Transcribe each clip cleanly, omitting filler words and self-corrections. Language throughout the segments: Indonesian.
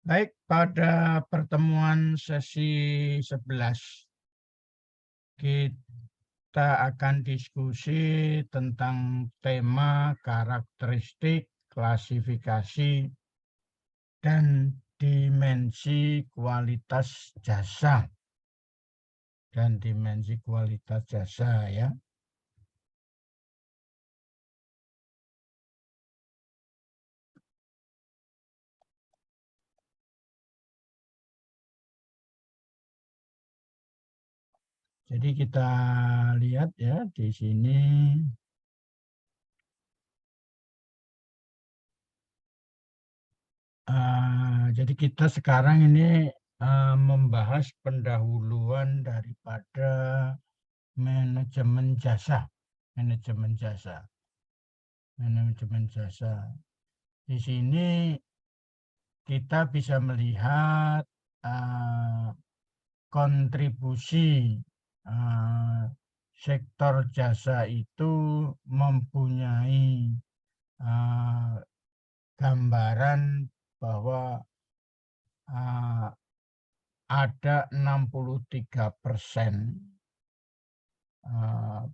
Baik, pada pertemuan sesi 11 kita akan diskusi tentang tema karakteristik, klasifikasi, dan dimensi kualitas jasa. Ya. Jadi kita lihat ya di sini. Jadi kita sekarang ini membahas pendahuluan daripada manajemen jasa. Manajemen jasa. Di sini kita bisa melihat kontribusi sektor jasa itu mempunyai gambaran bahwa ada 63%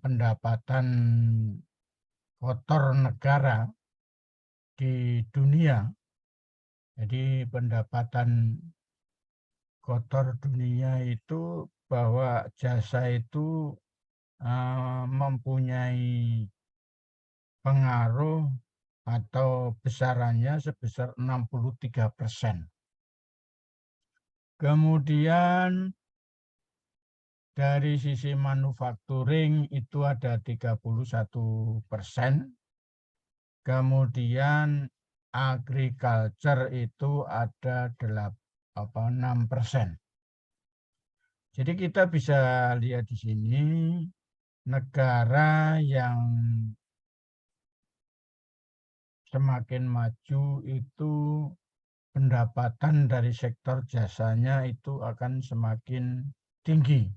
pendapatan kotor negara di dunia. Jadi pendapatan kotor dunia itu bahwa jasa itu mempunyai pengaruh atau besarannya sebesar 63%. Kemudian dari sisi manufacturing itu ada 31%. Kemudian agriculture itu ada 6%. Jadi kita bisa lihat di sini negara yang semakin maju itu pendapatan dari sektor jasanya itu akan semakin tinggi.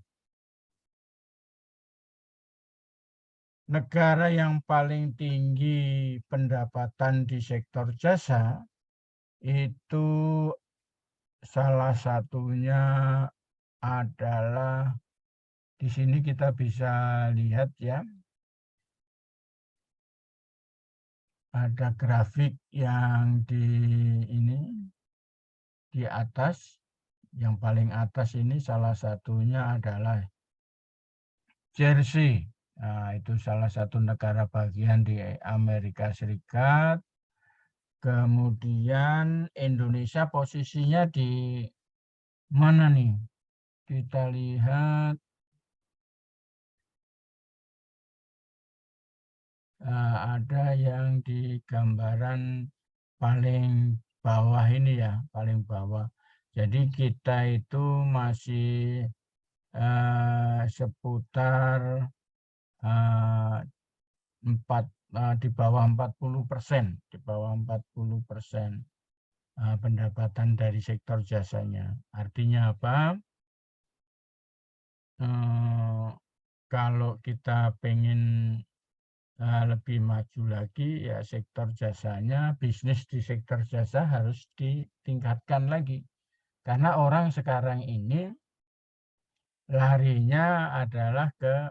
Negara yang paling tinggi pendapatan di sektor jasa itu salah satunya adalah di sini kita bisa lihat ya. Ada grafik yang di atas, yang paling atas ini salah satunya adalah Jersey. Nah, itu salah satu negara bagian di Amerika Serikat. Kemudian Indonesia posisinya di mana nih? Kita lihat ada yang di gambaran paling bawah ini ya, paling bawah. Jadi kita itu masih seputar di bawah 40%, di bawah 40% pendapatan dari sektor jasanya. Artinya apa? Kalau kita pengen lebih maju lagi, ya sektor jasanya, bisnis di sektor jasa harus ditingkatkan lagi. Karena orang sekarang ini larinya adalah ke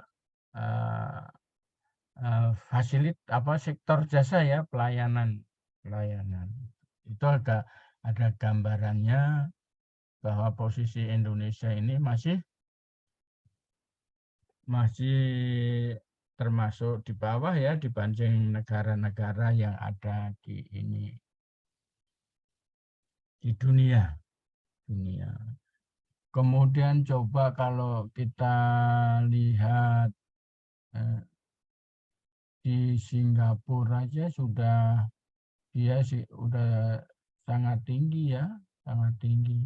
sektor jasa ya, pelayanan. Itu ada gambarannya bahwa posisi Indonesia ini masih termasuk di bawah ya dibanding negara-negara yang ada di dunia. Kemudian coba kalau kita lihat di Singapura aja dia sih udah sangat tinggi ya, sangat tinggi.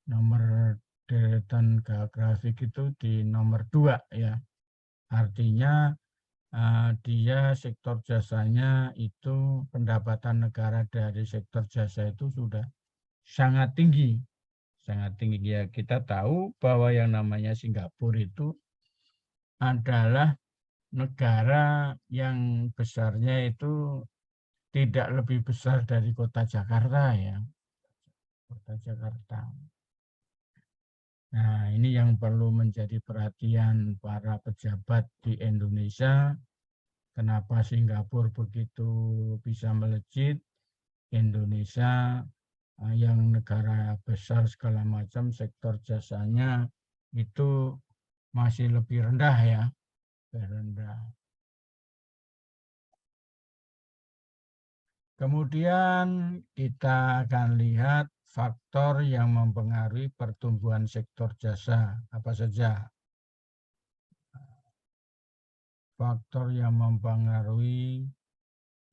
Nomor deretan grafik itu di nomor 2 ya. Artinya dia sektor jasanya itu pendapatan negara dari sektor jasa itu sudah sangat tinggi. Sangat tinggi ya. Kita tahu bahwa yang namanya Singapura itu adalah negara yang besarnya itu tidak lebih besar dari kota Jakarta ya. Kota Jakarta. Nah, ini yang perlu menjadi perhatian para pejabat di Indonesia. Kenapa Singapura begitu bisa melejit, Indonesia yang negara besar segala macam, sektor jasanya itu masih lebih rendah ya, rendah. Kemudian kita akan lihat faktor yang mempengaruhi pertumbuhan sektor jasa, apa saja? Faktor yang mempengaruhi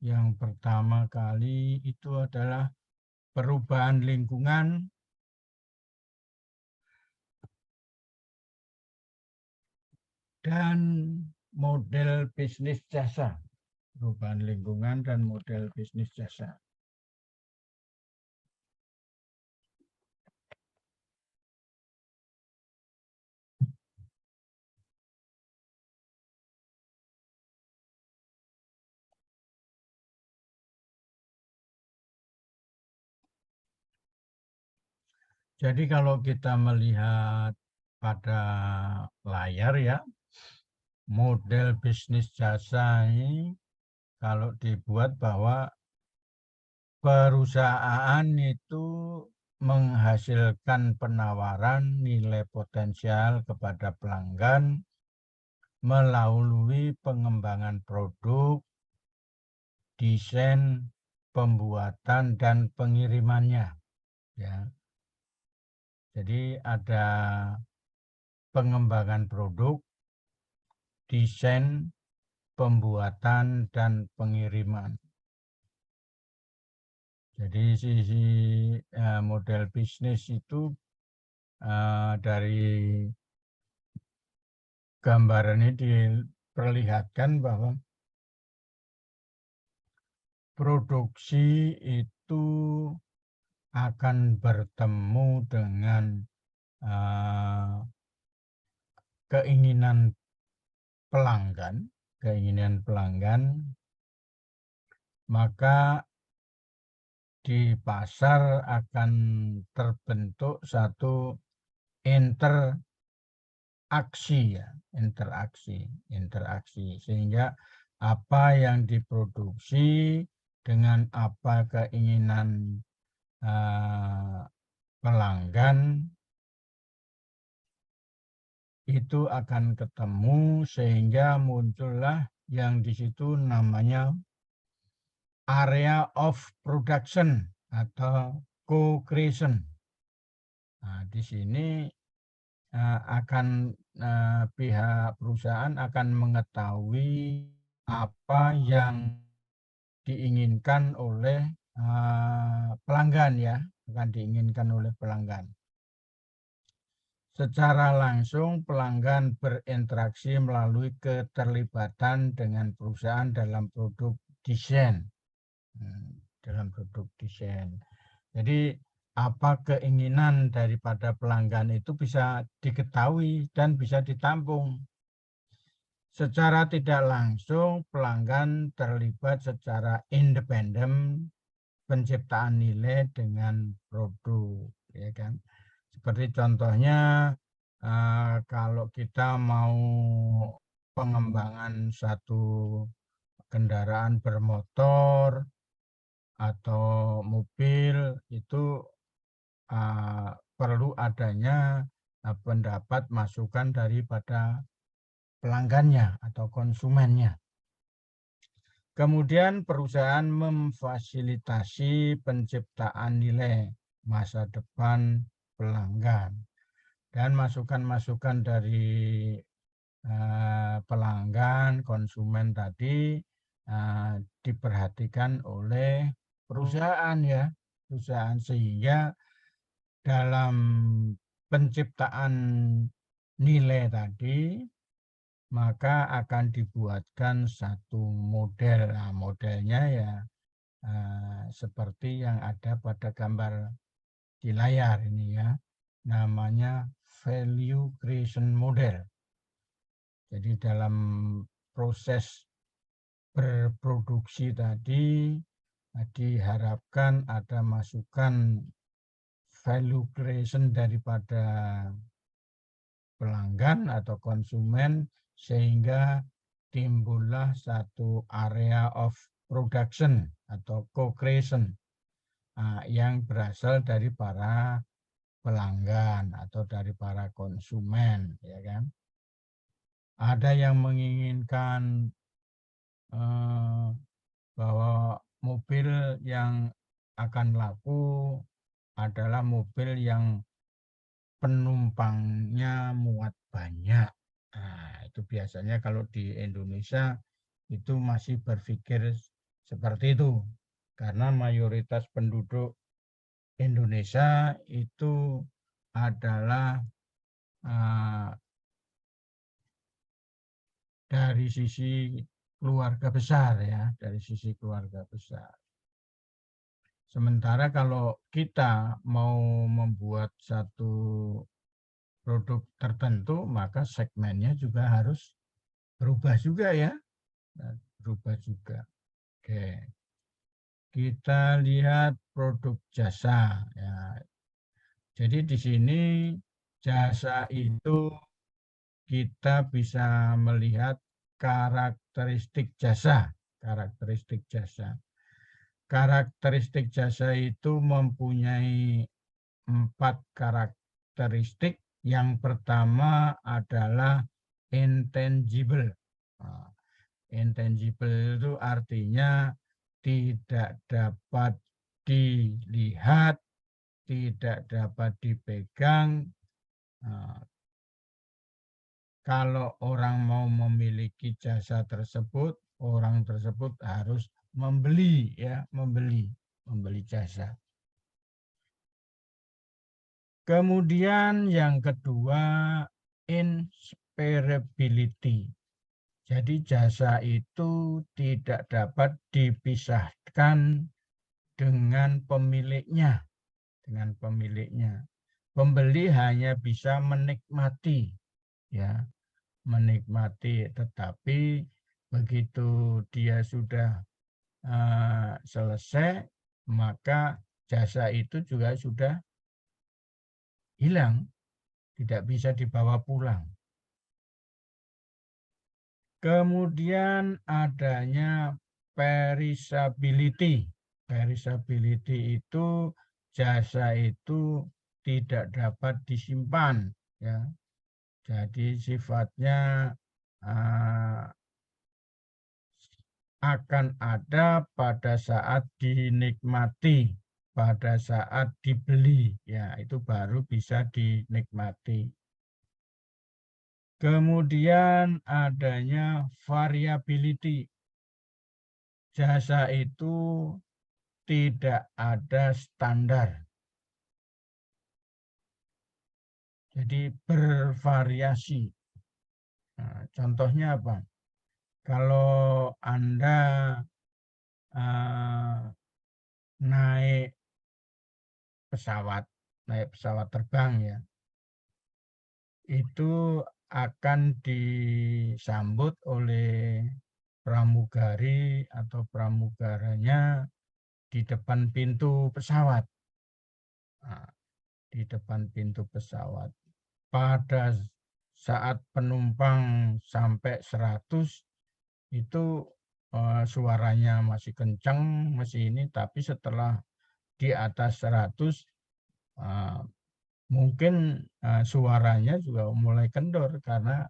yang pertama kali itu adalah perubahan lingkungan dan model bisnis jasa. Perubahan lingkungan dan model bisnis jasa. Jadi kalau kita melihat pada layar ya, model bisnis jasa ini kalau dibuat bahwa perusahaan itu menghasilkan penawaran nilai potensial kepada pelanggan melalui pengembangan produk, desain, pembuatan, dan pengirimannya. Ya. Jadi ada pengembangan produk, desain, pembuatan, dan pengiriman. Jadi sisi model bisnis itu dari gambaran ini diperlihatkan bahwa produksi itu akan bertemu dengan keinginan pelanggan, maka di pasar akan terbentuk satu interaksi sehingga apa yang diproduksi dengan apa keinginan pelanggan itu akan ketemu sehingga muncullah yang di situ namanya area of production atau co-creation. Nah, di sini akan pihak perusahaan akan mengetahui apa yang diinginkan oleh pelanggan ya, akan diinginkan oleh pelanggan. Secara langsung pelanggan berinteraksi melalui keterlibatan dengan perusahaan dalam produk desain. Jadi apa keinginan daripada pelanggan itu bisa diketahui dan bisa ditampung. Secara tidak langsung pelanggan terlibat secara independen penciptaan nilai dengan produk, ya kan? Seperti contohnya kalau kita mau pengembangan satu kendaraan bermotor atau mobil itu perlu adanya pendapat masukan daripada pelanggannya atau konsumennya. Kemudian perusahaan memfasilitasi penciptaan nilai masa depan pelanggan dan masukan-masukan dari pelanggan, konsumen tadi diperhatikan oleh perusahaan ya, perusahaan sehingga dalam penciptaan nilai tadi maka akan dibuatkan satu model. Nah, modelnya ya seperti yang ada pada gambar di layar ini ya, namanya value creation model. Jadi dalam proses berproduksi tadi diharapkan ada masukan value creation daripada pelanggan atau konsumen, sehingga timbullah satu area of production atau co-creation yang berasal dari para pelanggan atau dari para konsumen, ya kan? Ada yang menginginkan bahwa mobil yang akan laku adalah mobil yang penumpangnya muat banyak. Nah, itu biasanya kalau di Indonesia itu masih berpikir seperti itu. Karena mayoritas penduduk Indonesia itu adalah dari sisi keluarga besar, ya, dari sisi keluarga besar. Sementara kalau kita mau membuat satu produk tertentu, maka segmennya juga harus berubah juga, ya. Berubah juga. Oke. Kita lihat produk jasa, ya. Jadi di sini jasa itu kita bisa melihat karakteristik jasa. Karakteristik jasa. Karakteristik jasa itu mempunyai 4 karakteristik. Yang pertama adalah intangible. Intangible itu artinya tidak dapat dilihat, tidak dapat dipegang. Kalau orang mau memiliki jasa tersebut, orang tersebut harus membeli, ya, membeli jasa. Kemudian yang kedua, inspirability. Jadi jasa itu tidak dapat dipisahkan dengan pemiliknya. Pembeli hanya bisa menikmati, ya, menikmati, tetapi begitu dia sudah selesai, maka jasa itu juga sudah hilang, tidak bisa dibawa pulang. Kemudian adanya perishability. Perishability itu jasa itu tidak dapat disimpan, ya. Jadi sifatnya akan ada pada saat dinikmati, pada saat dibeli, ya, itu baru bisa dinikmati. Kemudian adanya variability. Jasa itu tidak ada standar. Jadi bervariasi. Nah, contohnya apa? Kalau Anda naik pesawat terbang, ya, itu akan disambut oleh pramugari atau pramugaranya di depan pintu pesawat. Nah, di depan pintu pesawat. Pada saat penumpang sampai 100, itu suaranya masih kencang, masih ini, tapi setelah di atas 100, mungkin suaranya juga mulai kendor karena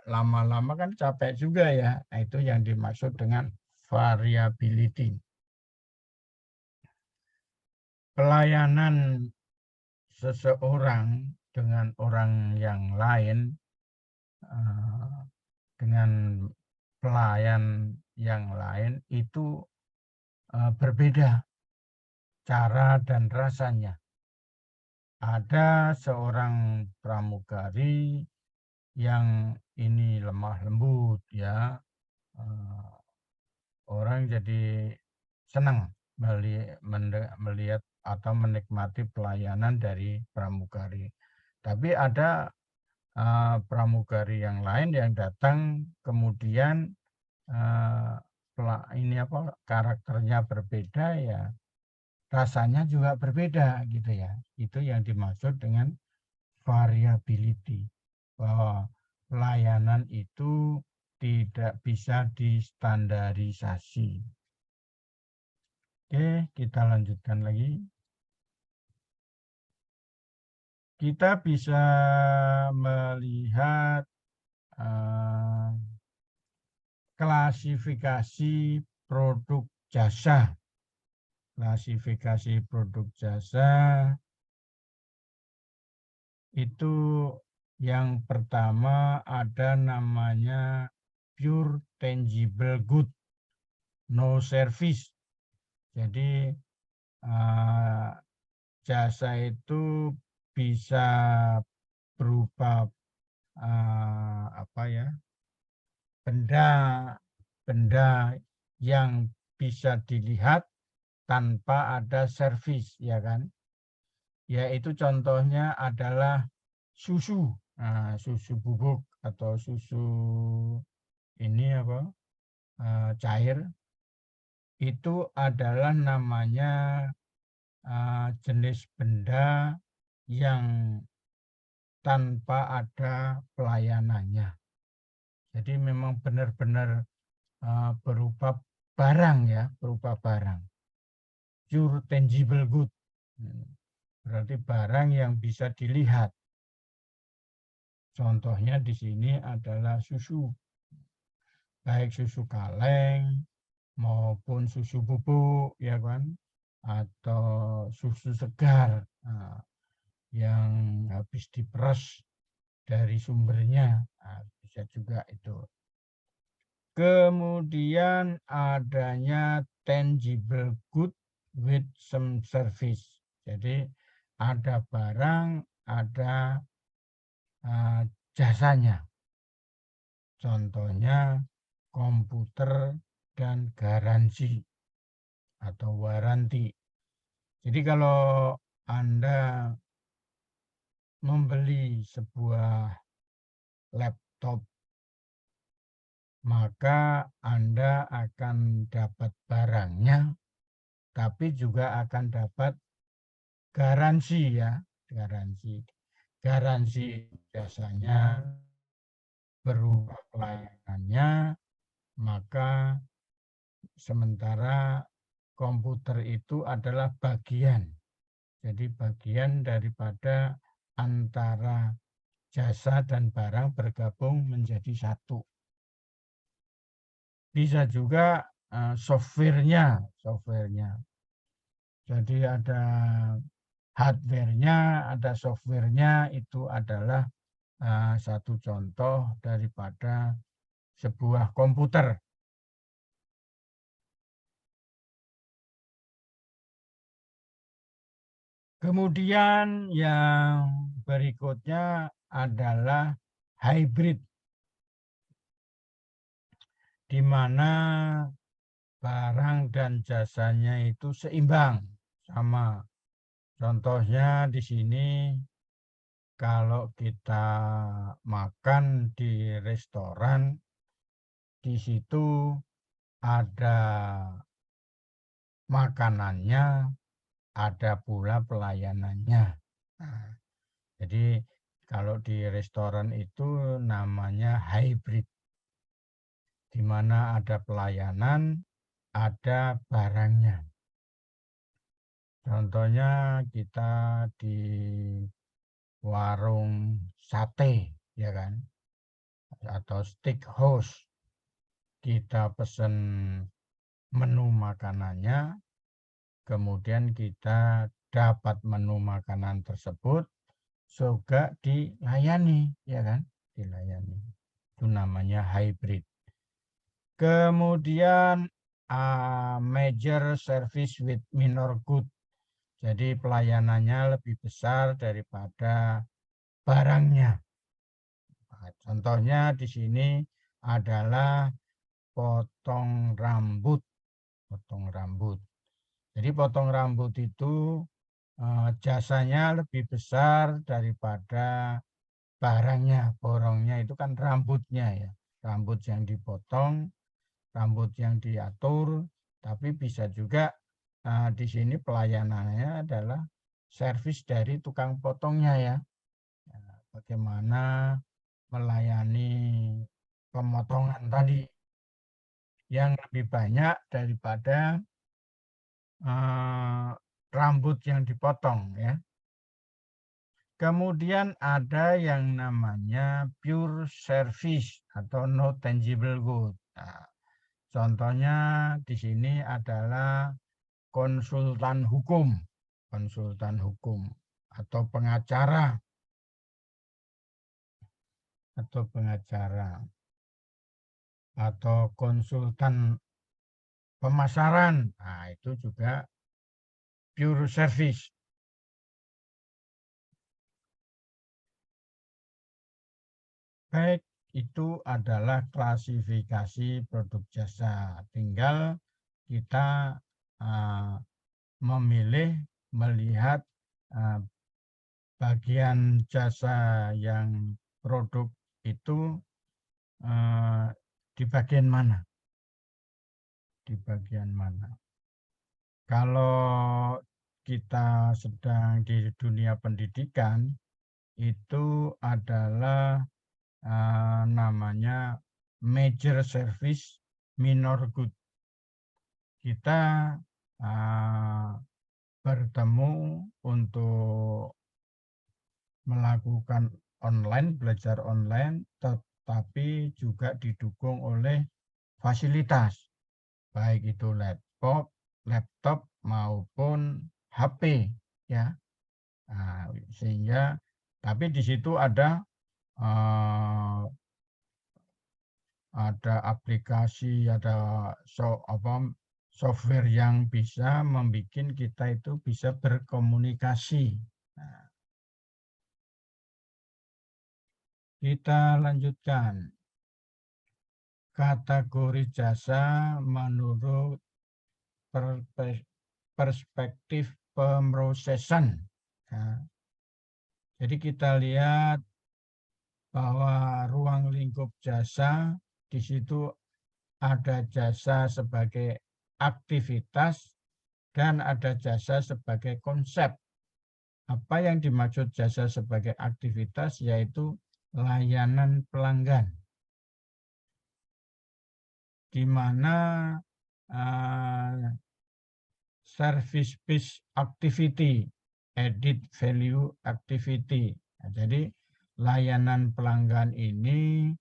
lama-lama kan capek juga, ya. Nah, itu yang dimaksud dengan variability. Pelayanan seseorang dengan orang yang lain, dengan pelayan yang lain itu berbeda cara dan rasanya. Ada seorang pramugari yang ini lemah lembut, ya, orang jadi senang melihat atau menikmati pelayanan dari pramugari. Tapi ada pramugari yang lain yang datang kemudian karakternya berbeda, ya, rasanya juga berbeda gitu ya. Itu yang dimaksud dengan variability, bahwa pelayanan itu tidak bisa distandarisasi. Oke, kita lanjutkan lagi. Kita bisa melihat klasifikasi produk jasa. Klasifikasi produk jasa itu yang pertama ada namanya pure tangible good, no service. Jadi jasa itu bisa berupa benda yang bisa dilihat tanpa ada servis, ya kan? Yaitu contohnya adalah susu, susu bubuk atau susu ini cair. Itu adalah namanya jenis benda yang tanpa ada pelayanannya. Jadi memang benar-benar berupa barang ya, berupa barang. Pure tangible good. Berarti barang yang bisa dilihat. Contohnya di sini adalah susu. Baik susu kaleng maupun susu bubuk, ya kan? Atau susu segar yang habis diperas dari sumbernya, bisa juga itu. Kemudian adanya tangible good with some service. Jadi ada barang, ada jasanya. Contohnya komputer dan garansi atau waranti. Jadi kalau Anda membeli sebuah laptop, maka Anda akan dapat barangnya, tapi juga akan dapat garansi ya, garansi. Garansi jasanya berupa pelayanannya, maka sementara komputer itu adalah bagian. Jadi bagian daripada antara jasa dan barang bergabung menjadi satu. Bisa juga softwarenya. Jadi ada hardware-nya, ada software-nya, itu adalah satu contoh daripada sebuah komputer. Kemudian yang berikutnya adalah hybrid, di mana barang dan jasanya itu seimbang, sama. Contohnya di sini kalau kita makan di restoran, di situ ada makanannya, ada pula pelayanannya. Nah, jadi kalau di restoran itu namanya hybrid, di mana ada pelayanan, ada barangnya. Contohnya kita di warung sate, ya kan, atau steakhouse, kita pesen menu makanannya, kemudian kita dapat menu makanan tersebut juga dilayani, ya kan, dilayani. Itu namanya hybrid. Kemudian major service with minor good. Jadi pelayanannya lebih besar daripada barangnya. Contohnya di sini adalah potong rambut. Potong rambut. Jadi potong rambut itu jasanya lebih besar daripada barangnya. Borongnya itu kan rambutnya ya. Rambut yang dipotong, rambut yang diatur, tapi bisa juga di sini pelayanannya adalah servis dari tukang potongnya ya. Bagaimana melayani pemotongan tadi yang lebih banyak daripada rambut yang dipotong ya. Kemudian ada yang namanya pure service atau no tangible good. Nah, contohnya di sini adalah konsultan hukum atau pengacara atau konsultan pemasaran. Nah, itu juga pure service. Baik, itu adalah klasifikasi produk jasa. Tinggal kita memilih melihat bagian jasa yang produk itu di bagian mana. Kalau kita sedang di dunia pendidikan, itu adalah namanya major service, minor good. Kita bertemu untuk melakukan belajar online, tetapi juga didukung oleh fasilitas, baik itu laptop maupun HP ya. Nah, sehingga tapi di situ ada aplikasi, ada software yang bisa membuat kita itu bisa berkomunikasi. Nah, kita lanjutkan. Kategori jasa menurut perspektif pemrosesan. Nah, jadi kita lihat bahwa ruang lingkup jasa di situ ada jasa sebagai aktivitas dan ada jasa sebagai konsep. Apa yang dimaksud jasa sebagai aktivitas yaitu layanan pelanggan, di mana service based activity, added value activity. Nah, jadi layanan pelanggan ini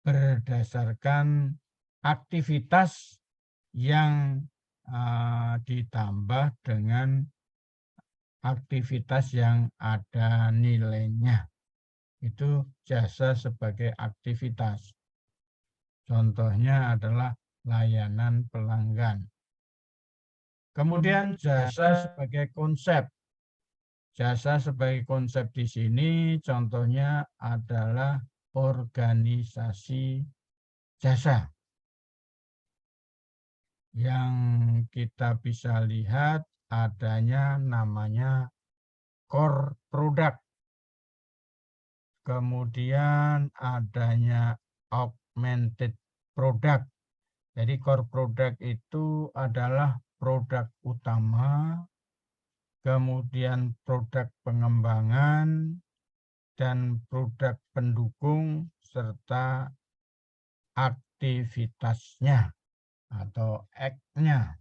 berdasarkan aktivitas yang ditambah dengan aktivitas yang ada nilainya. Itu jasa sebagai aktivitas. Contohnya adalah layanan pelanggan. Kemudian jasa sebagai konsep. Jasa sebagai konsep di sini contohnya adalah organisasi jasa. Yang kita bisa lihat adanya namanya core product. Kemudian adanya augmented product. Jadi core product itu adalah produk utama, kemudian produk pengembangan, dan produk pendukung serta aktivitasnya atau act-nya,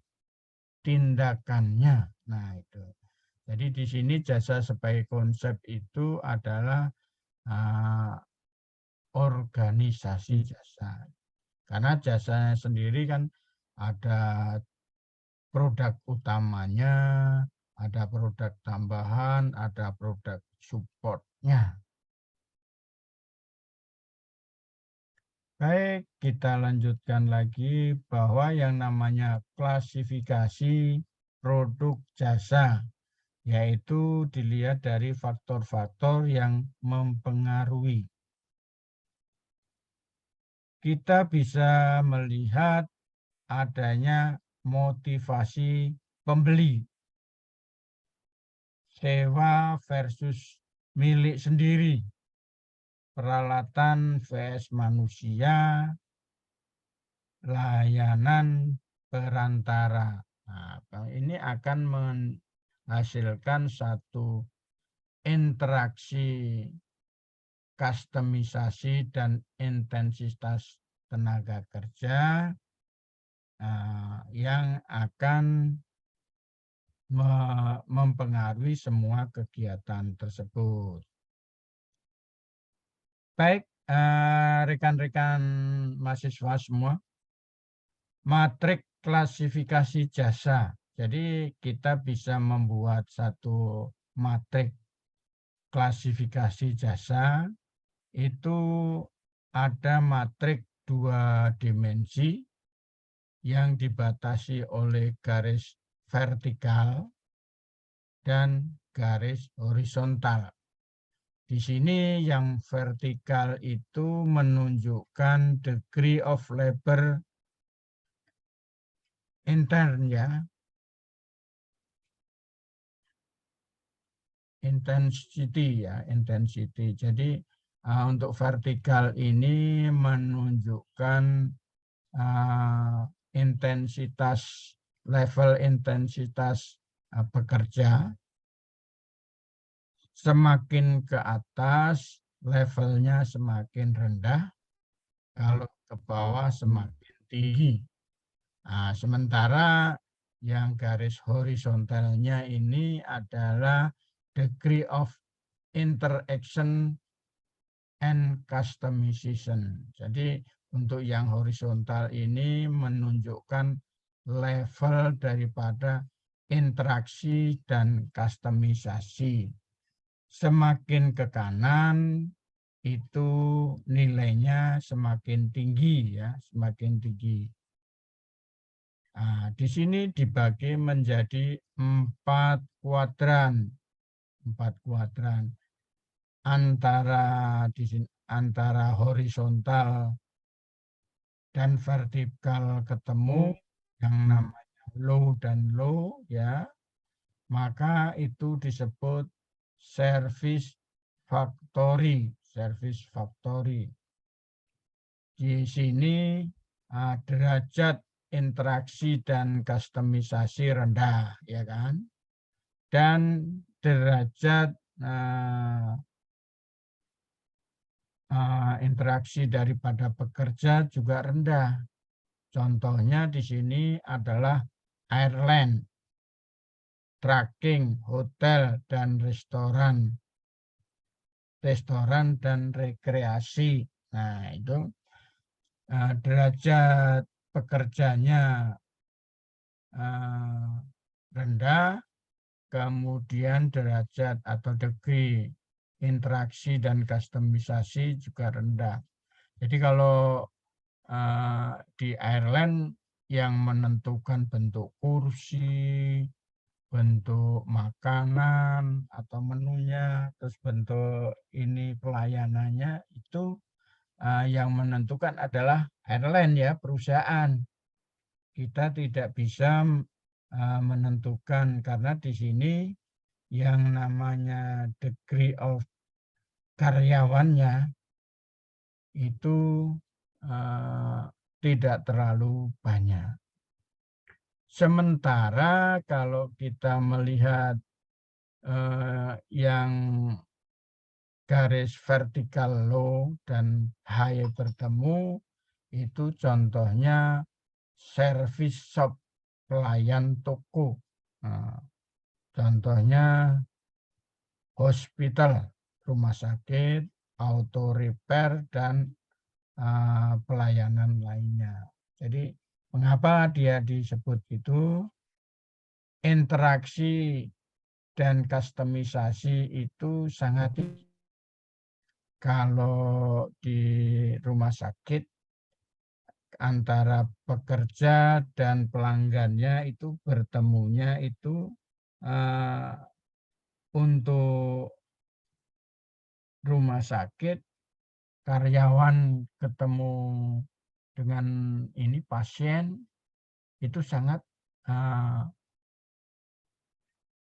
tindakannya. Nah, itu. Jadi di sini jasa sebagai konsep itu adalah organisasi jasa. Karena jasanya sendiri kan ada produk utamanya, ada produk tambahan, ada produk support-nya. Baik, kita lanjutkan lagi bahwa yang namanya klasifikasi produk jasa, yaitu dilihat dari faktor-faktor yang mempengaruhi. Kita bisa melihat adanya motivasi pembeli, sewa versus milik sendiri, peralatan vs manusia, layanan perantara. Nah, ini akan menghasilkan satu interaksi kustomisasi dan intensitas tenaga kerja yang akan mempengaruhi semua kegiatan tersebut. Baik, rekan-rekan mahasiswa semua, matrik klasifikasi jasa. Jadi kita bisa membuat satu matrik klasifikasi jasa. Itu ada matrik 2 dimensi yang dibatasi oleh garis vertikal dan garis horizontal. Di sini yang vertikal itu menunjukkan degree of labor intern ya. Intensity ya, intensity. Jadi untuk vertikal ini menunjukkan intensitas, level intensitas pekerja. Semakin ke atas, levelnya semakin rendah. Kalau ke bawah semakin tinggi. Sementara yang garis horizontalnya ini adalah degree of interaction and customization. Jadi untuk yang horizontal ini menunjukkan level daripada interaksi dan kustomisasi. Semakin ke kanan itu nilainya semakin tinggi ya, semakin tinggi. Di sini dibagi menjadi 4 kuadran. 4 kuadran. Antara horizontal dan vertikal ketemu yang namanya low dan low ya, maka itu disebut service factory. Service factory. Di sini derajat interaksi dan kustomisasi rendah, ya kan? Dan derajat interaksi daripada pekerja juga rendah. Contohnya di sini adalah airline, trucking, hotel, dan restoran dan rekreasi. Nah, itu derajat pekerjanya rendah, kemudian derajat atau degree interaksi dan kustomisasi juga rendah. Jadi kalau di airline yang menentukan bentuk kursi, bentuk makanan atau menunya, terus bentuk ini pelayanannya itu yang menentukan adalah airline ya, perusahaan. Kita tidak bisa menentukan karena di sini yang namanya degree of karyawannya itu tidak terlalu banyak. Sementara kalau kita melihat yang garis vertikal low dan high bertemu, itu contohnya service shop, pelayan toko. Contohnya hospital, rumah sakit, auto repair, dan pelayanan lainnya. Jadi mengapa dia disebut itu? Interaksi dan kustomisasi itu sangat tinggi. Kalau di rumah sakit antara pekerja dan pelanggannya itu bertemunya itu untuk rumah sakit karyawan ketemu dengan ini pasien itu sangat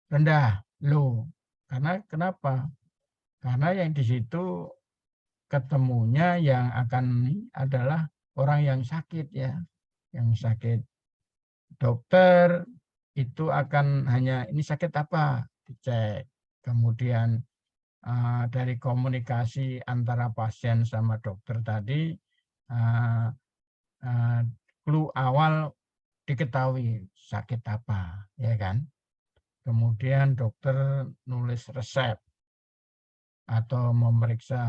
rendah, low. Karena kenapa? Karena yang di situ ketemunya yang akan adalah orang yang sakit ya, yang sakit dokter, itu akan hanya ini sakit apa, dicek. Kemudian dari komunikasi antara pasien sama dokter tadi, clue awal diketahui sakit apa, ya kan? Kemudian dokter nulis resep atau memeriksa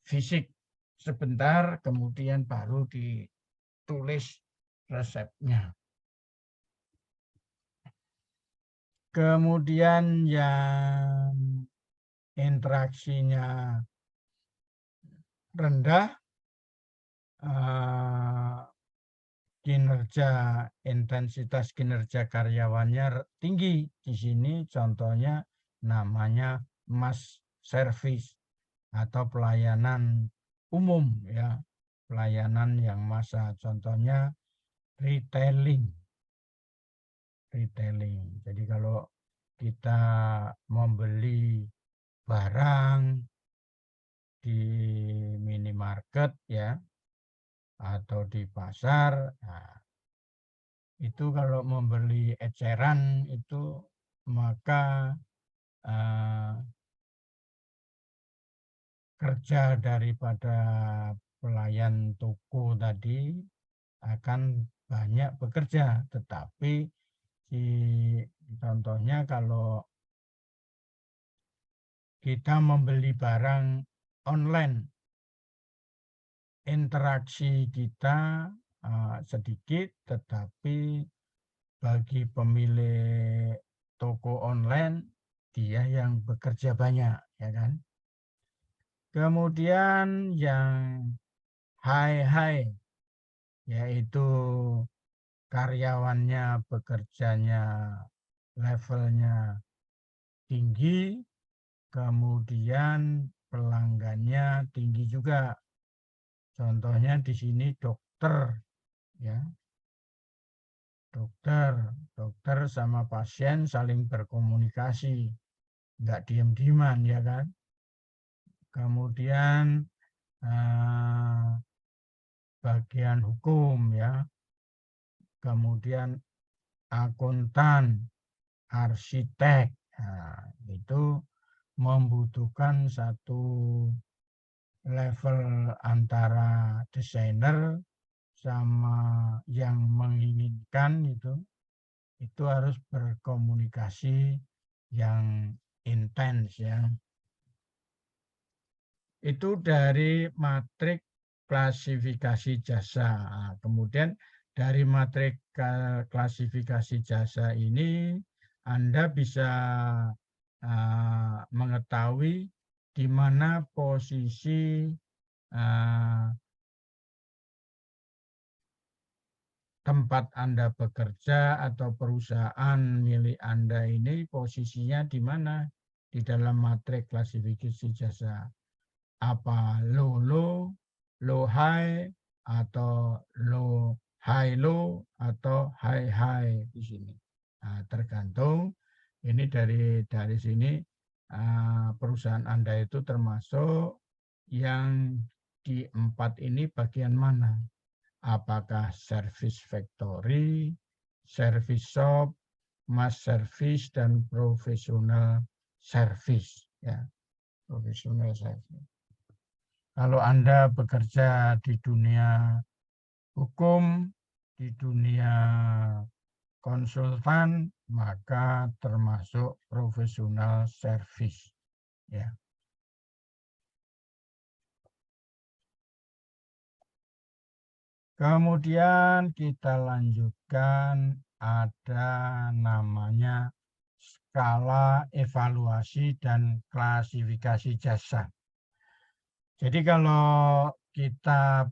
fisik sebentar, kemudian baru ditulis resepnya. Kemudian yang interaksinya rendah, intensitas kinerja karyawannya tinggi. Di sini contohnya namanya mass service atau pelayanan umum, ya, pelayanan yang massa. Contohnya retailing. Jadi kalau kita membeli barang di minimarket, ya, atau di pasar, nah, itu kalau membeli eceran itu maka kerja daripada pelayan toko tadi akan banyak bekerja, tetapi contohnya kalau kita membeli barang online, interaksi kita sedikit, tetapi bagi pemilik toko online dia yang bekerja banyak, ya kan? Kemudian yang high yaitu karyawannya bekerjanya levelnya tinggi, kemudian pelanggannya tinggi juga. Contohnya di sini dokter, ya. Dokter sama pasien saling berkomunikasi, nggak diem-dieman, ya kan? Kemudian bagian hukum, ya. Kemudian akuntan, arsitek, nah, itu membutuhkan satu level antara desainer sama yang menginginkan itu harus berkomunikasi yang intens, ya. Itu dari matrik klasifikasi jasa. Nah, kemudian dari matrik klasifikasi jasa ini Anda bisa mengetahui di mana posisi tempat Anda bekerja atau perusahaan milik Anda ini posisinya di mana di dalam matrik klasifikasi jasa. Apa low high, atau high low, atau high di sini. Nah, tergantung ini dari sini perusahaan Anda itu termasuk yang di 4 ini bagian mana? Apakah service factory, service shop, mass service, dan professional service, ya. Professional service. Kalau Anda bekerja di dunia hukum, di dunia konsultan, maka termasuk professional service, ya. Kemudian kita lanjutkan, ada namanya skala evaluasi dan klasifikasi jasa. Jadi kalau kita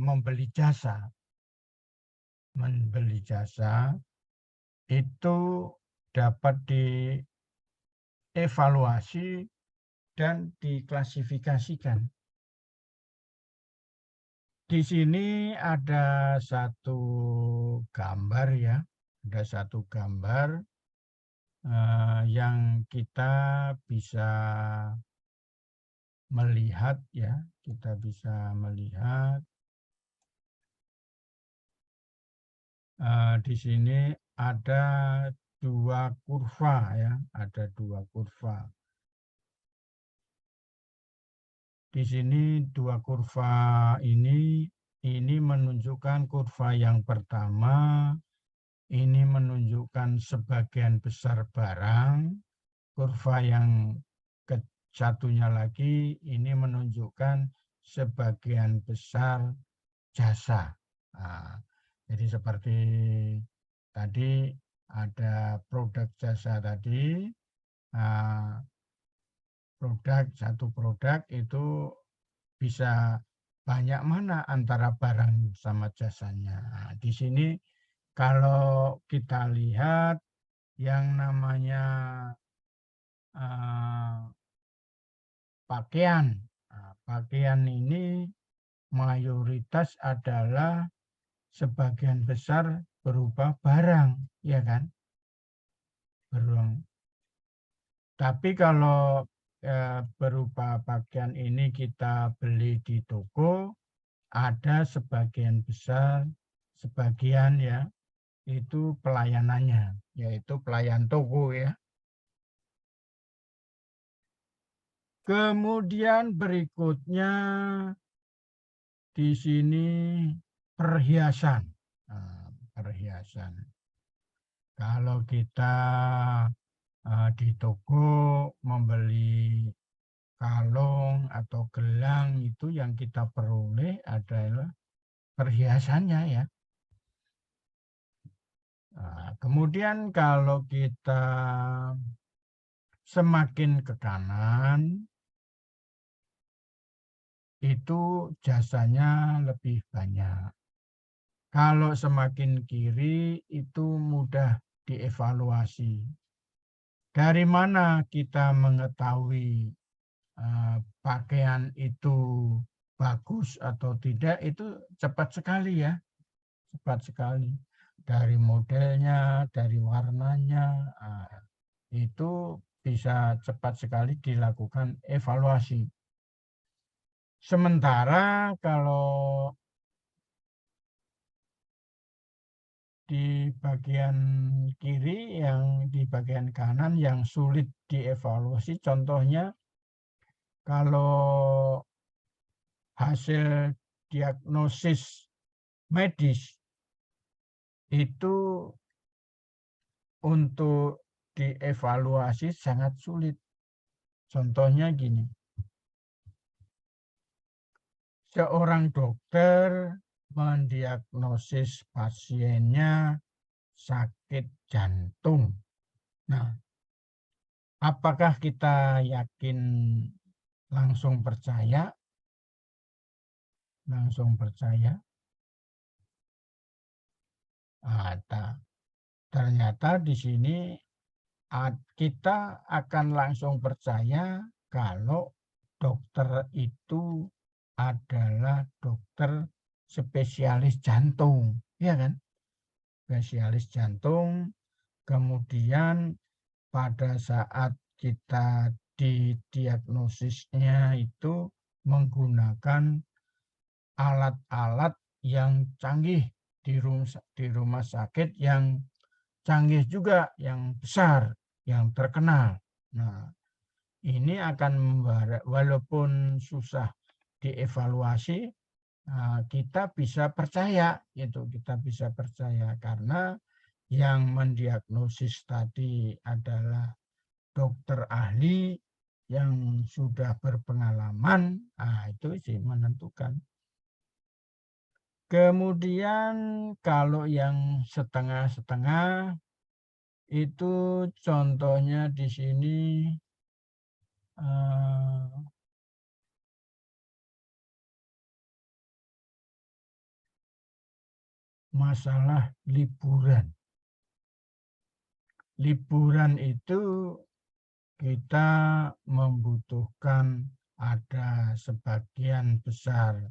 membeli jasa itu dapat dievaluasi dan diklasifikasikan. Di sini ada satu gambar, ya, ada satu gambar yang kita bisa melihat, ya, kita bisa melihat Di sini ada 2 kurva ya, ada 2 kurva. Di sini 2 kurva ini menunjukkan kurva yang pertama, ini menunjukkan sebagian besar barang, kurva yang satunya lagi ini menunjukkan sebagian besar jasa. Nah, jadi seperti tadi ada produk jasa tadi, satu produk itu bisa banyak mana antara barang sama jasanya. Nah, di sini kalau kita lihat yang namanya pakaian. Nah, pakaian ini mayoritas adalah sebagian besar berupa barang, ya kan? Tapi kalau berupa pakaian ini kita beli di toko, ada sebagian besar, sebagian ya, itu pelayanannya, yaitu pelayan toko ya. Kemudian berikutnya di sini perhiasan. Nah, perhiasan. Kalau kita di toko membeli kalung atau gelang, itu yang kita peroleh adalah perhiasannya ya. Nah, kemudian kalau kita semakin ke kanan, itu jasanya lebih banyak. Kalau semakin kiri itu mudah dievaluasi. Dari mana kita mengetahui pakaian itu bagus atau tidak, itu cepat sekali ya. Cepat sekali. Dari modelnya, dari warnanya, itu bisa cepat sekali dilakukan evaluasi. Sementara kalau di bagian kiri, yang di bagian kanan yang sulit dievaluasi, contohnya kalau hasil diagnosis medis itu untuk dievaluasi sangat sulit. Contohnya gini, seorang dokter mendiagnosis pasiennya sakit jantung. Nah, apakah kita yakin langsung percaya? Langsung percaya? Ternyata di sini kita akan langsung percaya kalau dokter itu adalah dokter spesialis jantung, ya kan? Spesialis jantung, kemudian pada saat kita didiagnosisnya itu menggunakan alat-alat yang canggih di rumah sakit yang canggih juga, yang besar, yang terkenal. Nah, ini akan walaupun susah dievaluasi, kita bisa percaya, itu kita bisa percaya karena yang mendiagnosis tadi adalah dokter ahli yang sudah berpengalaman. Itu sih menentukan. Kemudian kalau yang setengah-setengah itu contohnya di sini masalah liburan. Liburan itu kita membutuhkan ada sebagian besar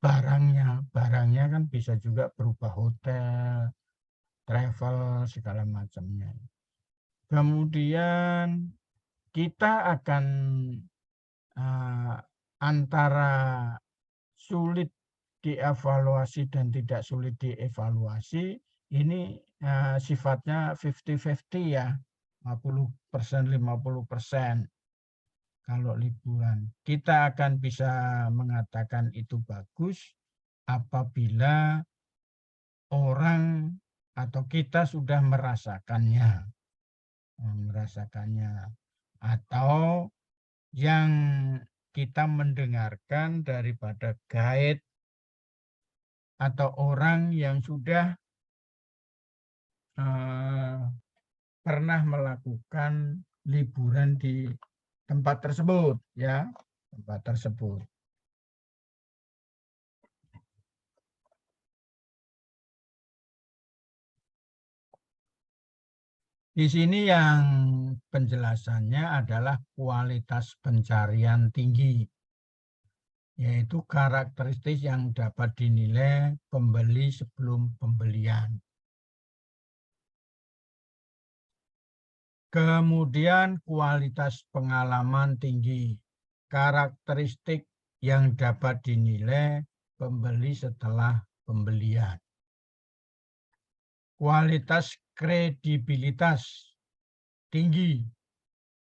barangnya. Barangnya kan bisa juga berupa hotel, travel, segala macamnya. Kemudian kita akan antara sulit dievaluasi dan tidak sulit dievaluasi, ini sifatnya 50-50 ya, 50%, 50%. Kalau liburan, kita akan bisa mengatakan itu bagus apabila orang atau kita sudah merasakannya, atau yang kita mendengarkan daripada guide atau orang yang sudah pernah melakukan liburan di tempat tersebut, ya, tempat tersebut. Di sini yang penjelasannya adalah kualitas pencarian tinggi, yaitu karakteristik yang dapat dinilai pembeli sebelum pembelian. Kemudian kualitas pengalaman tinggi, karakteristik yang dapat dinilai pembeli setelah pembelian. Kualitas kredibilitas tinggi,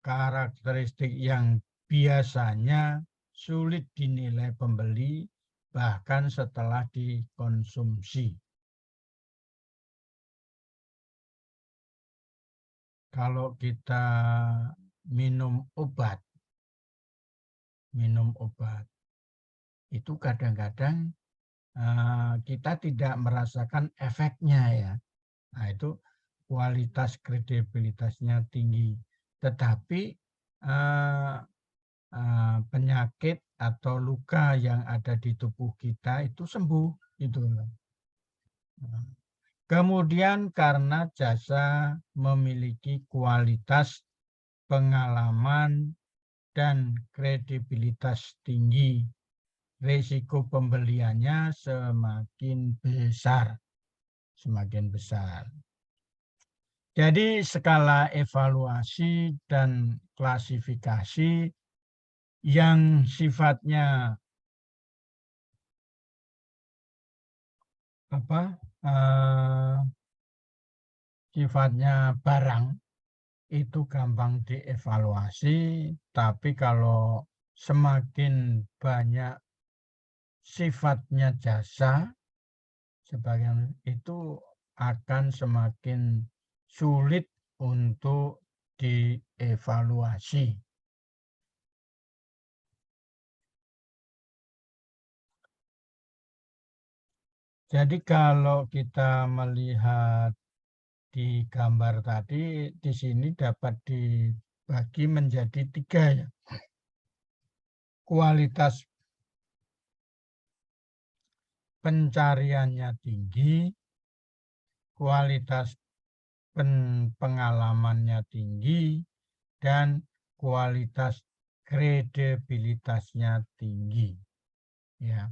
karakteristik yang biasanya sulit dinilai pembeli bahkan setelah dikonsumsi. Kalau kita minum obat, itu kadang-kadang kita tidak merasakan efeknya ya. Nah, itu kualitas kredibilitasnya tinggi. Tetapi penyakit atau luka yang ada di tubuh kita itu sembuh. Gitu. Kemudian karena jasa memiliki kualitas pengalaman dan kredibilitas tinggi, risiko pembeliannya semakin besar. Jadi skala evaluasi dan klasifikasi yang sifatnya sifatnya barang itu gampang dievaluasi, tapi kalau semakin banyak sifatnya jasa, sebagian itu akan semakin sulit untuk dievaluasi. Jadi kalau kita melihat di gambar tadi, di sini dapat dibagi menjadi 3 ya. Kualitas pencariannya tinggi, kualitas pengalamannya tinggi, dan kualitas kredibilitasnya tinggi. Ya.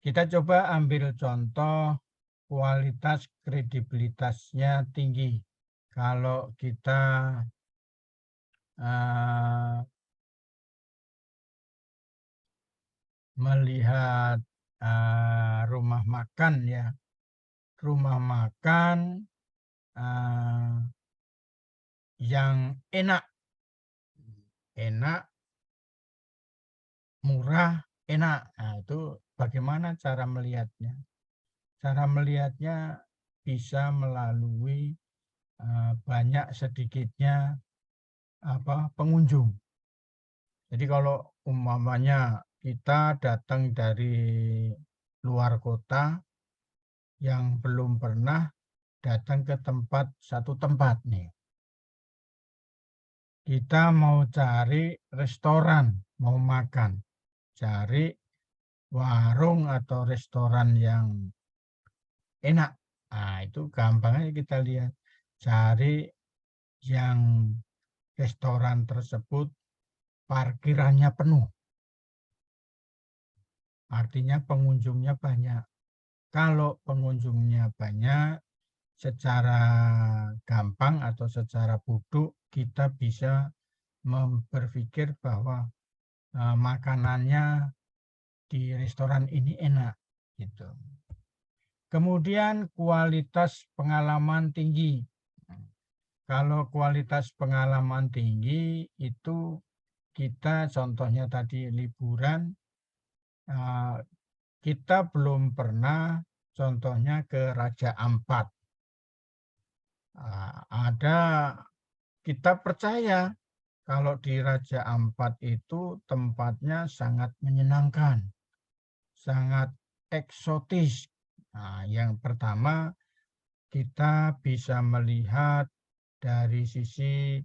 Kita coba ambil contoh kualitas kredibilitasnya tinggi. Kalau kita melihat rumah makan ya, rumah makan yang enak, murah, enak. Nah, itu bagaimana cara melihatnya? Cara melihatnya bisa melalui banyak sedikitnya pengunjung. Jadi kalau umpamanya kita datang dari luar kota yang belum pernah datang ke satu tempat nih. Kita mau cari restoran, mau makan, cari warung atau restoran yang enak. Nah, itu gampangnya kita lihat. Cari yang restoran tersebut parkirannya penuh. Artinya pengunjungnya banyak. Kalau pengunjungnya banyak, secara gampang atau secara bodoh kita bisa berpikir bahwa makanannya di restoran ini enak gitu. Kemudian kualitas pengalaman tinggi. Kalau kualitas pengalaman tinggi itu kita contohnya tadi liburan, kita belum pernah contohnya ke Raja Ampat. Kita percaya kalau di Raja Ampat itu tempatnya sangat menyenangkan, sangat eksotis. Yang pertama kita bisa melihat dari sisi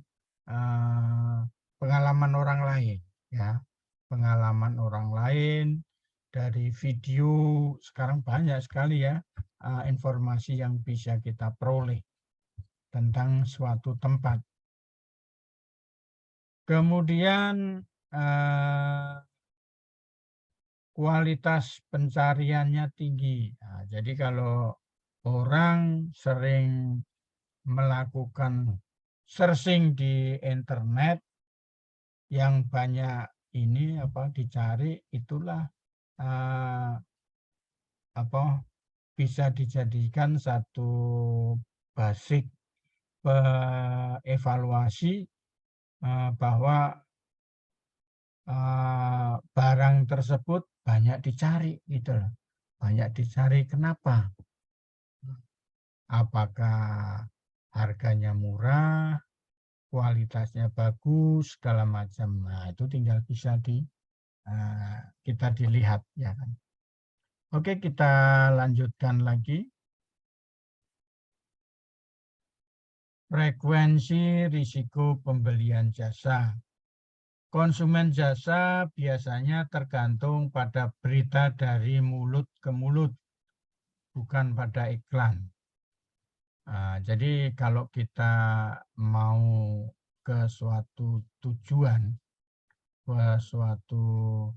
pengalaman orang lain, ya, pengalaman orang lain dari video. Sekarang banyak sekali ya informasi yang bisa kita peroleh tentang suatu tempat. Kemudian kualitas pencariannya tinggi. Jadi kalau orang sering melakukan searching di internet yang banyak ini dicari, itulah bisa dijadikan satu basic evaluasi bahwa barang tersebut banyak dicari gitu loh. Banyak dicari kenapa? Apakah harganya murah, kualitasnya bagus, segala macam. Nah, itu tinggal bisa kita dilihat ya kan. Oke, kita lanjutkan lagi. Frekuensi risiko pembelian jasa. Konsumen jasa biasanya tergantung pada berita dari mulut ke mulut, bukan pada iklan. Jadi kalau kita mau ke suatu tujuan, ke suatu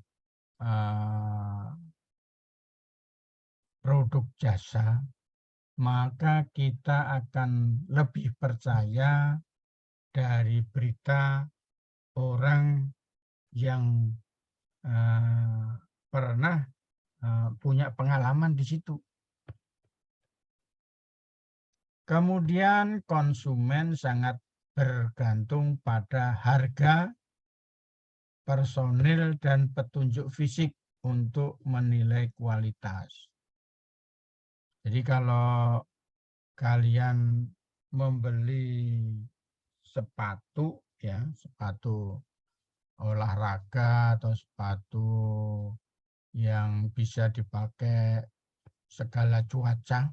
produk jasa, maka kita akan lebih percaya dari berita orang yang pernah punya pengalaman di situ. Kemudian konsumen sangat bergantung pada harga, personil, dan petunjuk fisik untuk menilai kualitas. Jadi kalau kalian membeli sepatu ya, sepatu olahraga atau sepatu yang bisa dipakai segala cuaca,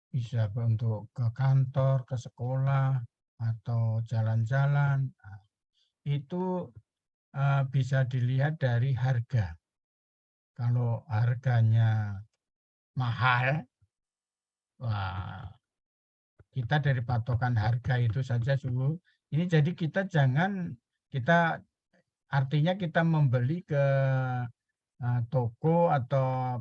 bisa untuk ke kantor, ke sekolah, atau jalan-jalan, itu bisa dilihat dari harga. Kalau harganya mahal, wah, kita dari patokan harga itu saja sungguh. Ini jadi artinya kita membeli ke toko atau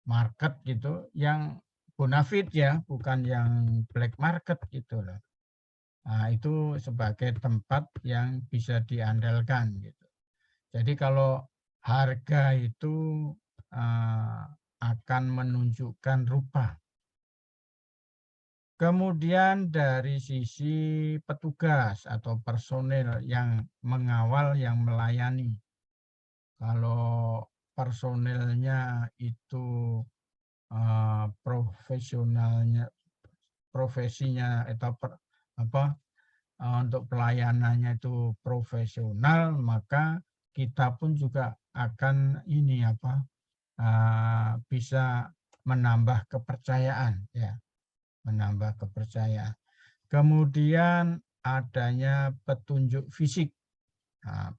market gitu yang bonafit ya, bukan yang black market gitu loh. Itu sebagai tempat yang bisa diandalkan gitu. Jadi kalau harga itu akan menunjukkan rupa. Kemudian dari sisi petugas atau personel yang mengawal, yang melayani. Kalau personelnya itu profesinya atau untuk pelayanannya itu profesional, maka kita pun juga akan bisa menambah kepercayaan ya, menambah kepercayaan. Kemudian adanya petunjuk fisik.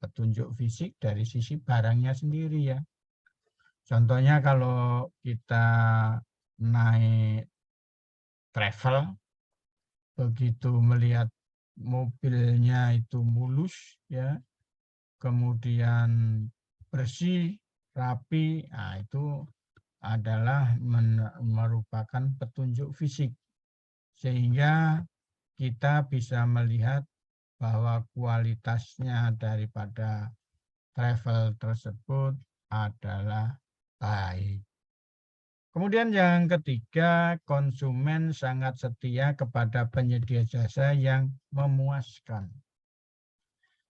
Petunjuk fisik dari sisi barangnya sendiri ya. Contohnya kalau kita naik travel, begitu melihat mobilnya itu mulus ya, kemudian bersih, rapi, itu adalah merupakan petunjuk fisik. Sehingga kita bisa melihat bahwa kualitasnya daripada travel tersebut adalah baik. Kemudian yang ketiga, konsumen sangat setia kepada penyedia jasa yang memuaskan.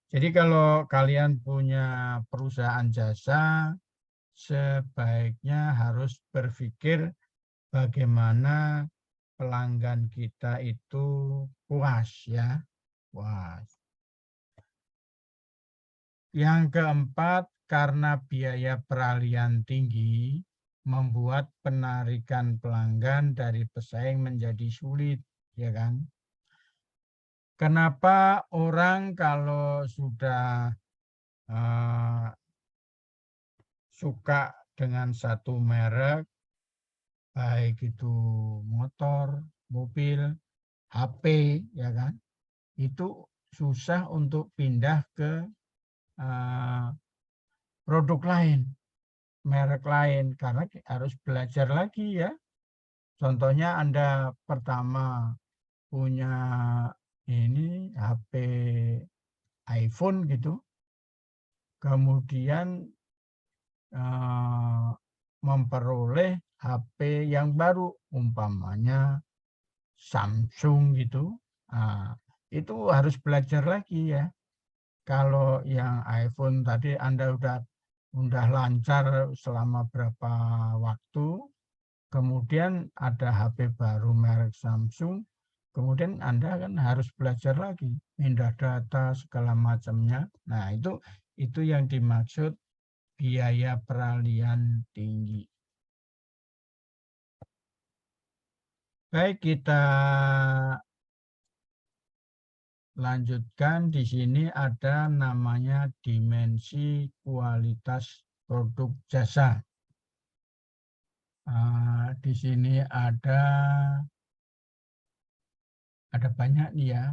Jadi kalau kalian punya perusahaan jasa, sebaiknya harus berpikir bagaimana pelanggan kita itu puas ya, puas. Yang keempat, karena biaya peralihan tinggi, membuat penarikan pelanggan dari pesaing menjadi sulit, ya kan? Kenapa orang kalau sudah suka dengan satu merek, baik itu motor, mobil, HP, ya kan? Itu susah untuk pindah ke produk lain, merek lain, karena harus belajar lagi ya. Contohnya Anda pertama punya ini HP iPhone gitu, kemudian memperoleh HP yang baru, umpamanya Samsung gitu, itu harus belajar lagi ya. Kalau yang iPhone tadi Anda udah lancar selama berapa waktu, kemudian ada HP baru merek Samsung, kemudian Anda kan harus belajar lagi, pindah data segala macamnya. Nah, itu yang dimaksud biaya peralihan tinggi. Baik, kita lanjutkan. Di sini ada namanya dimensi kualitas produk jasa. Di sini ada banyak nih ya.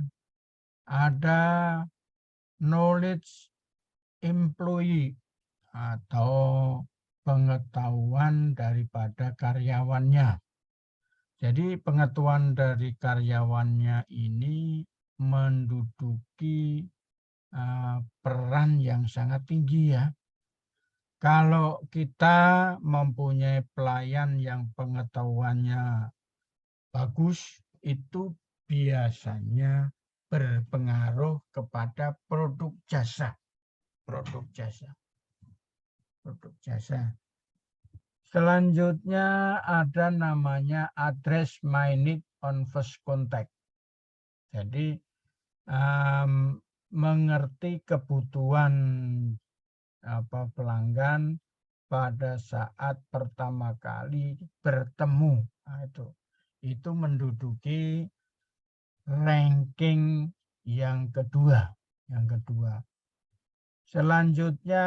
Ada knowledge employee atau pengetahuan daripada karyawannya. Jadi pengetahuan dari karyawannya ini menduduki peran yang sangat tinggi ya. Kalau kita mempunyai pelayan yang pengetahuannya bagus, itu biasanya berpengaruh kepada produk jasa. Produk jasa. Produk jasa. Selanjutnya ada namanya address my need on first contact. Jadi mengerti kebutuhan pelanggan pada saat pertama kali bertemu. Nah, itu menduduki ranking yang kedua. Selanjutnya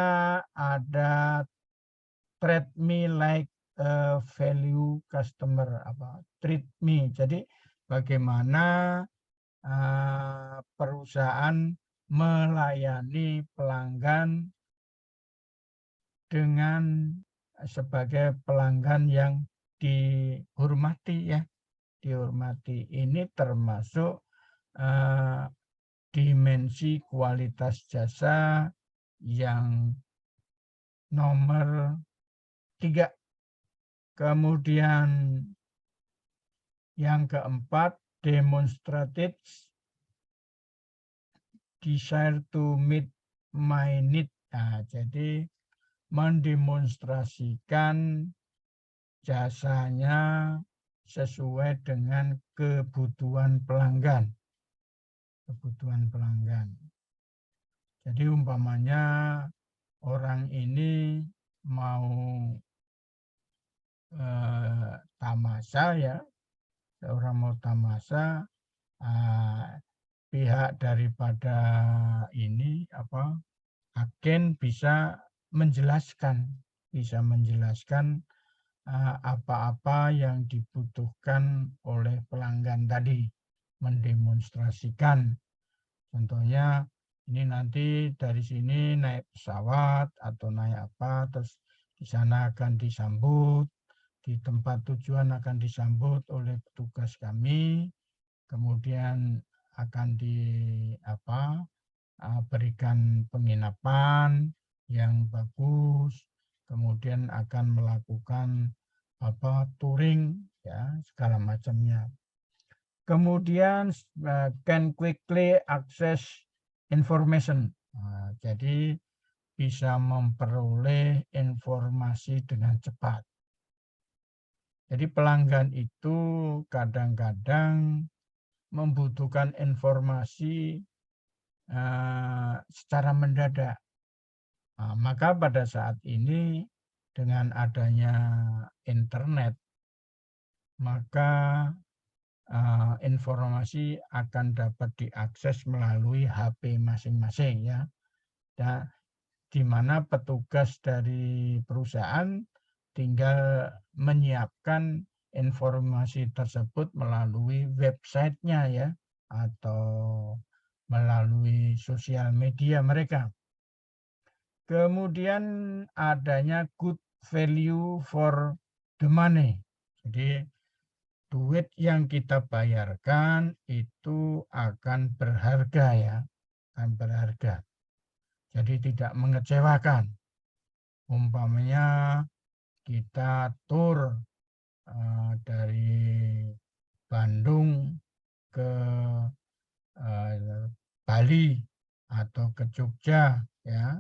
ada treat me like a value customer, treat me. Jadi bagaimana perusahaan melayani pelanggan dengan sebagai pelanggan yang dihormati ya, dihormati. Ini termasuk dimensi kualitas jasa yang nomor 3. Kemudian yang keempat, demonstrated desire to meet my need. Nah, jadi mendemonstrasikan jasanya sesuai dengan kebutuhan pelanggan. Jadi umpamanya orang ini mau tamasya ya, seorang mau tamasya, pihak daripada ini agen bisa menjelaskan apa-apa yang dibutuhkan oleh pelanggan tadi, mendemonstrasikan. Contohnya ini nanti dari sini naik pesawat atau naik apa, terus di sana akan disambut, di tempat tujuan akan disambut oleh petugas kami, kemudian akan berikan penginapan yang bagus, kemudian akan melakukan touring, ya, segala macamnya. Kemudian can quickly access information. Jadi bisa memperoleh informasi dengan cepat. Jadi pelanggan itu kadang-kadang membutuhkan informasi secara mendadak. Maka pada saat ini dengan adanya internet, maka informasi akan dapat diakses melalui HP masing-masing, ya. Di mana petugas dari perusahaan tinggal menyiapkan informasi tersebut melalui websitenya, ya, atau melalui sosial media mereka. Kemudian adanya good value for the money. Jadi duit yang kita bayarkan itu akan berharga, ya, akan berharga. Jadi tidak mengecewakan. Umpamanya kita tur dari Bandung ke Bali atau ke Jogja, ya.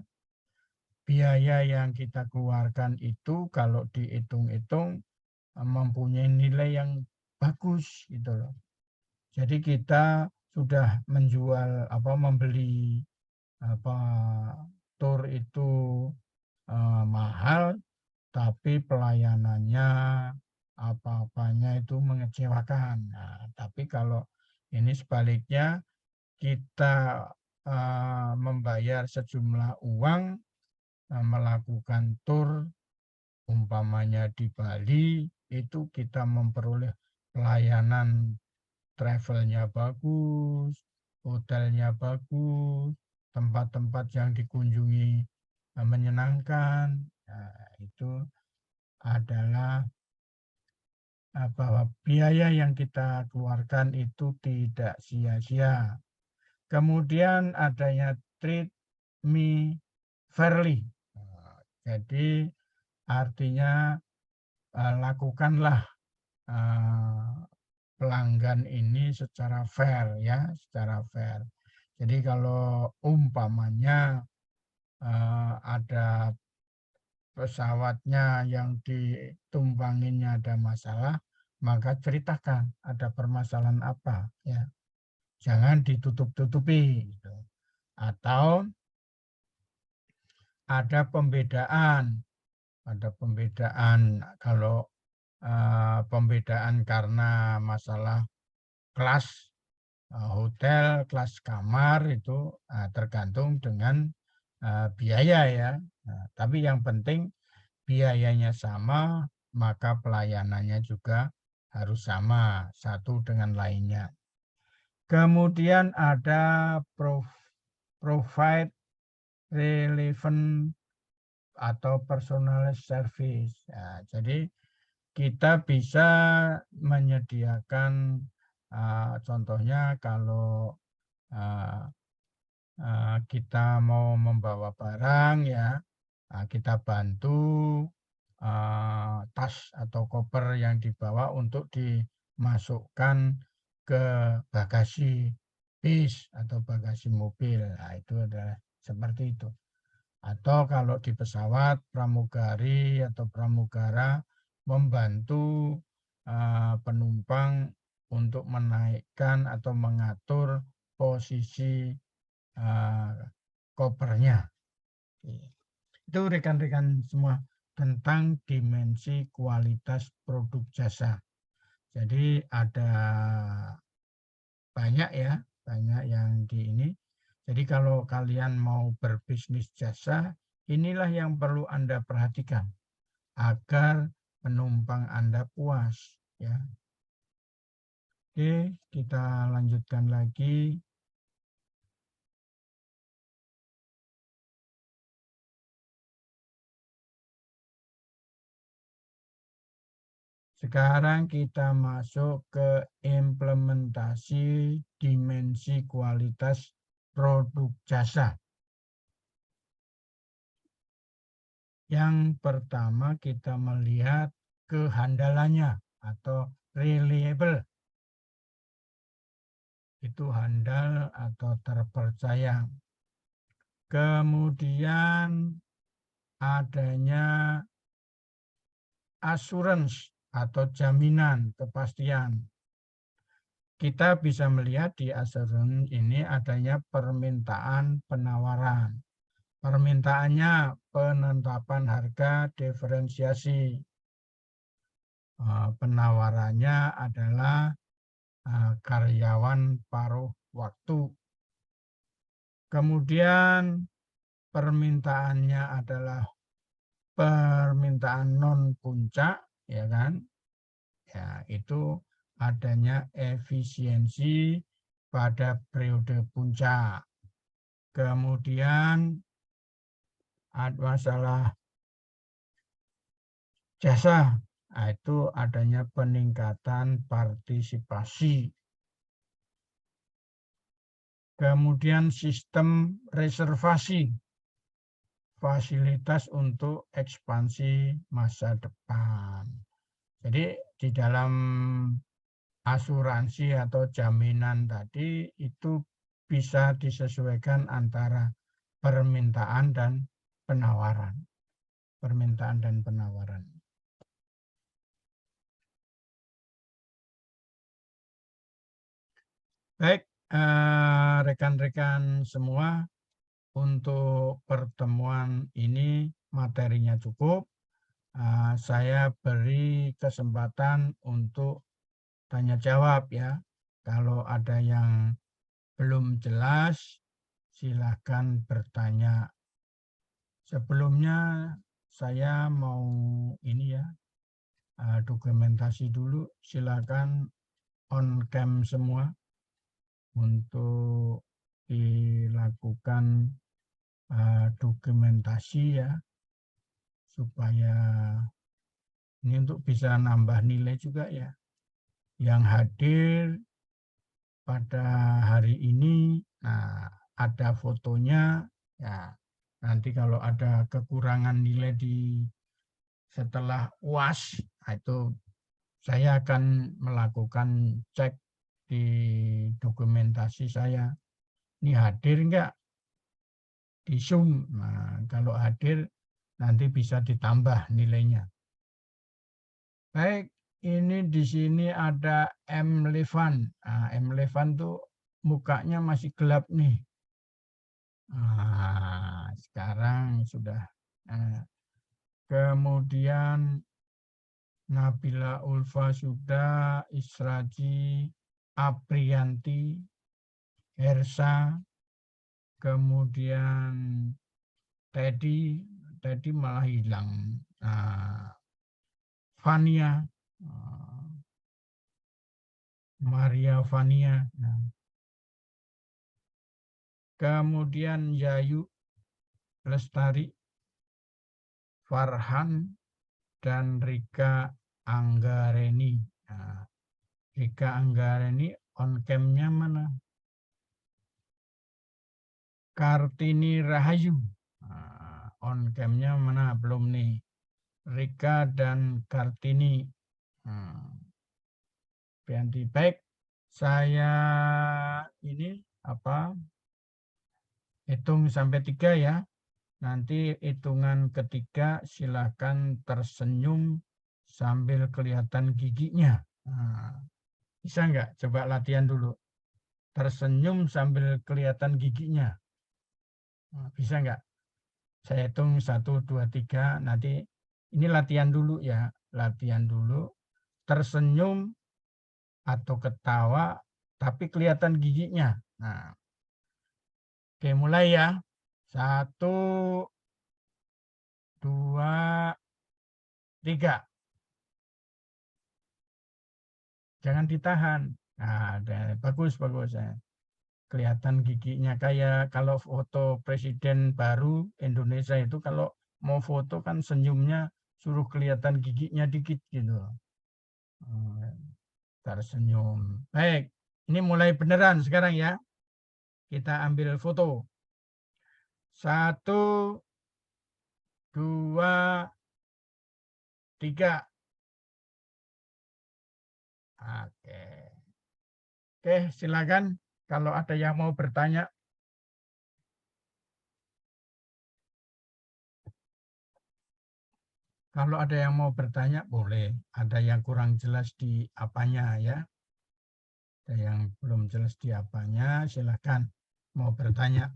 Biaya yang kita keluarkan itu kalau dihitung-hitung mempunyai nilai yang bagus, gitu loh. Jadi kita sudah membeli tur itu mahal, tapi pelayanannya apa-apanya itu mengecewakan. Nah, tapi kalau ini sebaliknya, kita membayar sejumlah uang, melakukan tur, umpamanya di Bali, itu kita memperoleh pelayanan travelnya bagus, hotelnya bagus, tempat-tempat yang dikunjungi menyenangkan. Nah, itu adalah bahwa biaya yang kita keluarkan itu tidak sia-sia. Kemudian adanya treat me fairly. Jadi artinya lakukanlah pelanggan ini secara fair, ya, secara fair. Jadi kalau umpamanya ada pesawatnya yang ditumpanginya ada masalah, maka ceritakan ada permasalahan apa, ya. Jangan ditutup-tutupi, gitu. Atau ada pembedaan kalau pembedaan karena masalah kelas hotel, kelas kamar itu tergantung dengan biaya, ya. Nah, tapi yang penting biayanya sama, maka pelayanannya juga harus sama satu dengan lainnya. Kemudian ada provide relevant atau personalized service. Nah, jadi kita bisa menyediakan contohnya kalau kita mau membawa barang, ya, kita bantu tas atau koper yang dibawa untuk dimasukkan ke bagasi bis atau bagasi mobil. Nah, itu adalah seperti itu. Atau kalau di pesawat, pramugari atau pramugara membantu penumpang untuk menaikkan atau mengatur posisi kopernya. Itu rekan-rekan semua tentang dimensi kualitas produk jasa. Jadi ada banyak, ya, banyak yang di ini. Jadi kalau kalian mau berbisnis jasa, inilah yang perlu Anda perhatikan agar penumpang Anda puas, ya. Oke, kita lanjutkan lagi. Sekarang kita masuk ke implementasi dimensi kualitas produk jasa. Yang pertama kita melihat kehandalannya atau reliable. Itu handal atau terpercaya. Kemudian adanya assurance atau jaminan, kepastian. Kita bisa melihat di assurance ini adanya permintaan penawaran. Permintaannya penetapan harga diferensiasi. Penawarannya adalah karyawan paruh waktu. Kemudian permintaannya adalah permintaan non puncak, ya kan? Ya, itu adanya efisiensi pada periode puncak. Kemudian ada masalah jasa, itu adanya peningkatan partisipasi. Kemudian sistem reservasi, fasilitas untuk ekspansi masa depan. Jadi di dalam asuransi atau jaminan tadi itu bisa disesuaikan antara permintaan dan penawaran. Permintaan dan penawaran. Baik, rekan-rekan semua, untuk pertemuan ini materinya cukup. Saya beri kesempatan untuk tanya jawab ya. Kalau ada yang belum jelas, silakan bertanya. Sebelumnya saya mau ini ya, dokumentasi dulu. Silakan on cam semua untuk dilakukan dokumentasi ya, supaya ini untuk bisa nambah nilai juga ya. Yang hadir pada hari ini, nah ada fotonya ya. Nanti kalau ada kekurangan nilai setelah UAS, itu saya akan melakukan cek di dokumentasi saya. Ini hadir enggak? Di Zoom. Nah, kalau hadir nanti bisa ditambah nilainya. Baik, ini di sini ada M. Levan. M. Levan tuh mukanya masih gelap nih. Sekarang sudah. Kemudian Nabila Ulfa sudah, Israji, Aprianti, Hersa, kemudian Teddy malah hilang. Fania, Maria Fania. Kemudian Yayu Lestari, Farhan, dan Rika Anggareni. Rika Anggareni on cam-nya mana? Kartini Rahayu. On cam-nya mana? Belum nih. Rika dan Kartini. Pianti. Baik, saya ini hitung sampai 3 ya. Nanti hitungan ketiga silakan tersenyum sambil kelihatan giginya. Bisa nggak? Coba latihan dulu. Tersenyum sambil kelihatan giginya. Bisa nggak? Saya hitung 1, 2, 3. Nanti ini latihan dulu ya. Latihan dulu. Tersenyum atau ketawa tapi kelihatan giginya. Nah, oke, mulai ya. 1, 2, 3. Jangan ditahan. Nah, bagus. Kelihatan giginya, kayak kalau foto presiden baru Indonesia itu kalau mau foto kan senyumnya suruh kelihatan giginya dikit gitu. Tersenyum. Baik, ini mulai beneran sekarang ya. Kita ambil foto. 1, 2, 3. Oke. Oke, silakan kalau ada yang mau bertanya. Kalau ada yang mau bertanya boleh. Ada yang kurang jelas di apanya ya. Ada yang belum jelas di apanya, silakan mau bertanya.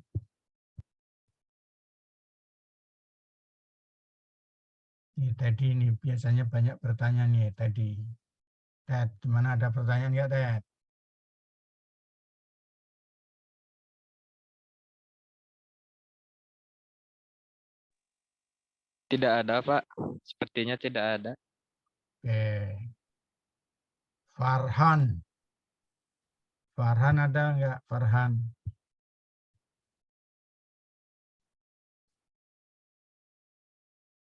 Nih tadi ini biasanya banyak bertanya nih tadi. Ted, gimana ada pertanyaan nggak Ted? Tidak ada, Pak. Sepertinya tidak ada. Oke. Farhan. Farhan ada nggak Farhan?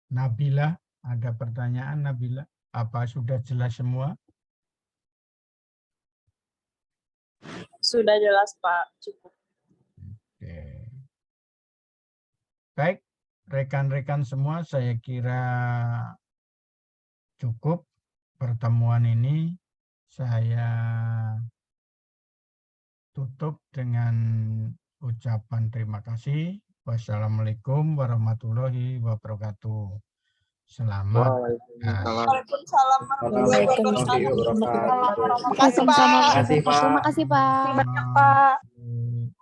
Nabila, ada pertanyaan Nabila? Apa sudah jelas semua? Sudah jelas, Pak. Cukup. Oke. Baik, rekan-rekan semua, saya kira cukup pertemuan ini. Saya tutup dengan ucapan terima kasih. Wassalamualaikum warahmatullahi wabarakatuh. Selamat. Waalaikumsalam warahmatullahi wabarakatuh. Waalaikumsalam. Makasih, Pak. Makasih, Pak. Makasih, Pak. Pak.